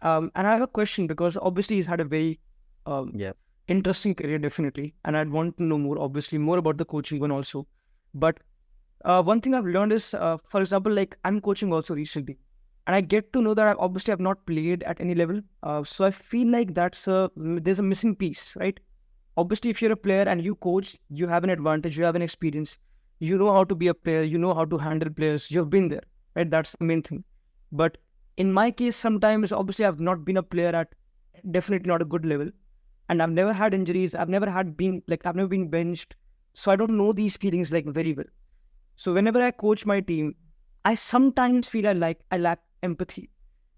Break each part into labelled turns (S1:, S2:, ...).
S1: And I have a question because obviously he's had a very
S2: Yeah.
S1: interesting career, definitely. And I'd want to know more, obviously, more about the coaching one also. But one thing I've learned is, for example, like I'm coaching also recently. And I get to know that I obviously have not played at any level. So I feel like there's a missing piece, right? Obviously, if you're a player and you coach, you have an advantage, you have an experience, you know how to be a player, you know how to handle players, you've been there, right? That's the main thing. But in my case, sometimes obviously I've not been a player at definitely not a good level, and I've never had injuries. I've never been benched, so I don't know these feelings like very well. So whenever I coach my team, I sometimes feel I lack empathy,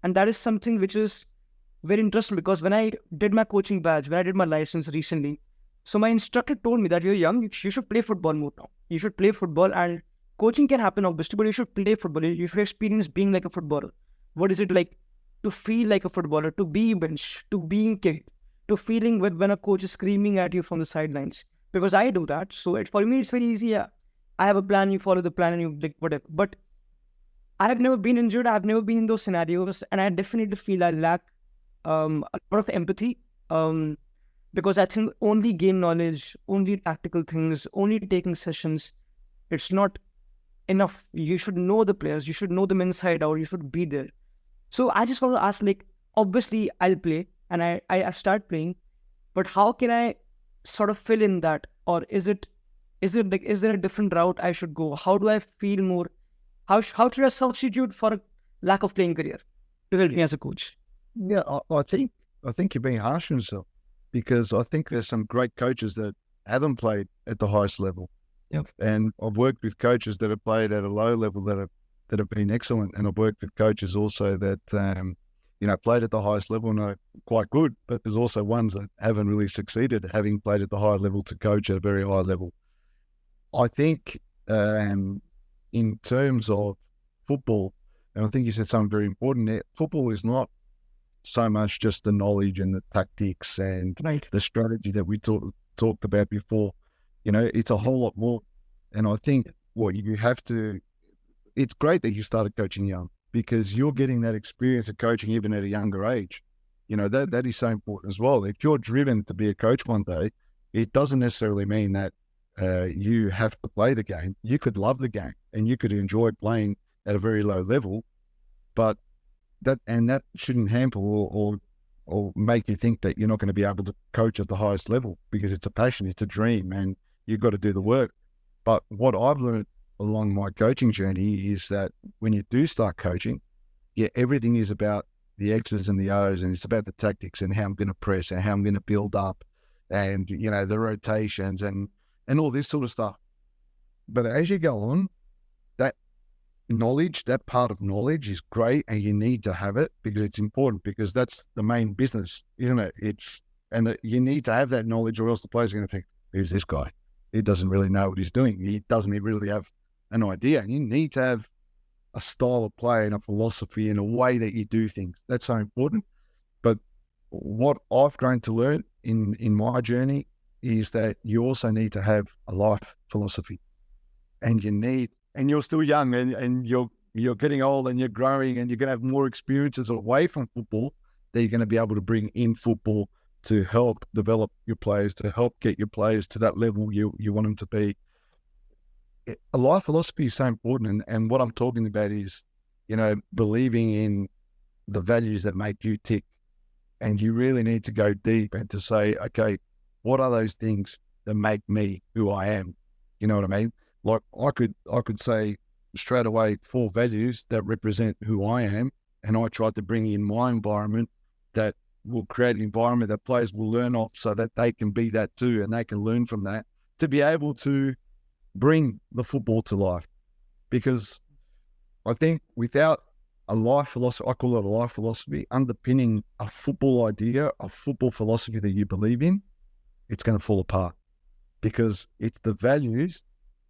S1: and that is something which is very interesting because when I did my coaching badge, when I did my license recently, so my instructor told me that you're young, you should play football more now. You should play football, and coaching can happen obviously, but you should play football. You should experience being like a footballer. What is it like to feel like a footballer, to be benched, to being kicked, to feeling when a coach is screaming at you from the sidelines? Because I do that, so for me it's very easy. Yeah, I have a plan, you follow the plan, and you like whatever. But I have never been injured. I've never been in those scenarios, and I definitely feel I lack a lot of empathy. Because I think only game knowledge, only tactical things, only taking sessions, it's not enough. You should know the players, you should know them inside out, you should be there. So I just want to ask, like, obviously I'll play and I start playing, but how can I sort of fill in that? Or is there a different route I should go? How do I feel more? How should I substitute for a lack of playing career to help me as a coach?
S3: Yeah, I think you're being harsh on yourself because I think there's some great coaches that haven't played at the highest level.
S1: Yep.
S3: And I've worked with coaches that have played at a low level that have been excellent, and I've worked with coaches also that played at the highest level and are quite good. But there's also ones that haven't really succeeded, having played at the high level to coach at a very high level. I think in terms of football, and I think you said something very important there. Football is not so much just the knowledge and the tactics and
S1: Right.
S3: the strategy that we talked about before. It's a whole lot more. And I think what you have to, it's great that you started coaching young because you're getting that experience of coaching even at a younger age. That is so important as well. If you're driven to be a coach one day, it doesn't necessarily mean that you have to play the game. You could love the game and you could enjoy playing at a very low level, but that shouldn't hamper or make you think that you're not going to be able to coach at the highest level because it's a passion, it's a dream, and you've got to do the work. But what I've learned along my coaching journey is that when you do start coaching, everything is about the X's and the O's, and it's about the tactics and how I'm going to press and how I'm going to build up and, the rotations and all this sort of stuff. But as you go on, that knowledge, that part of knowledge is great and you need to have it because it's important because that's the main business, isn't it? You need to have that knowledge or else the players are going to think, who's this guy? He doesn't really know what he's doing. He doesn't really have an idea. And you need to have a style of play and a philosophy and a way that you do things. That's so important. But what I've grown to learn in my journey is that you also need to have a life philosophy, and you're still young and you're getting old and you're growing and you're going to have more experiences away from football that you're going to be able to bring in football to help develop your players, to help get your players to that level you want them to be. A life philosophy is so important. And what I'm talking about is, believing in the values that make you tick. And you really need to go deep and to say, okay, what are those things that make me who I am? You know what I mean? Like I could say straight away 4 values that represent who I am. And I try to bring in my environment that will create an environment that players will learn off so that they can be that too. And they can learn from that to be able to bring the football to life. Because I think without a life philosophy, I call it a life philosophy, underpinning a football idea, a football philosophy that you believe in, it's going to fall apart because it's the values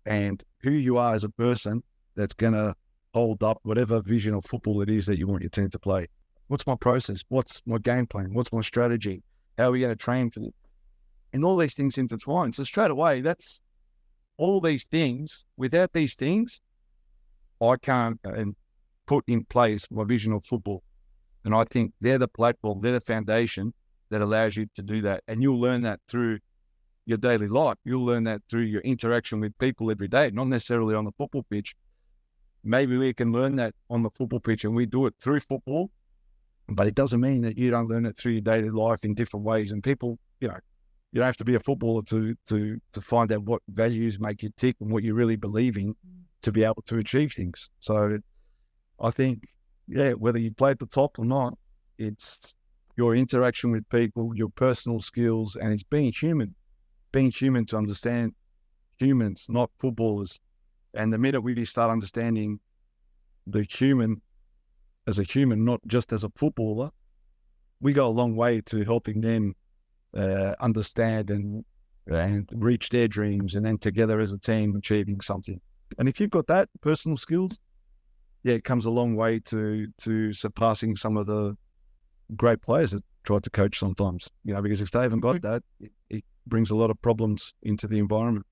S3: and who you are as a person that's going to hold up whatever vision of football it is that you want your team to play. What's my process? What's my game plan? What's my strategy? How are we going to train for it? And all these things intertwine. So straight away, that's all these things. Without these things, I can't put in place my vision of football. And I think they're the platform, they're the foundation that allows you to do that. And you'll learn that through your daily life. You'll learn that through your interaction with people every day, not necessarily on the football pitch. Maybe we can learn that on the football pitch and we do it through football, but it doesn't mean that you don't learn it through your daily life in different ways. And people, you know, you don't have to be a footballer to find out what values make you tick and what you really believe in to be able to achieve things. So I think, yeah, whether you play at the top or not, it's your interaction with people, your personal skills, and it's being human to understand humans, not footballers. And the minute we start understanding the human as a human, not just as a footballer, we go a long way to helping them understand and reach their dreams, and then together as a team achieving something. And if you've got that personal skills, yeah, it comes a long way to surpassing some of the great players that try to coach sometimes, you know, because if they haven't got that, it brings a lot of problems into the environment.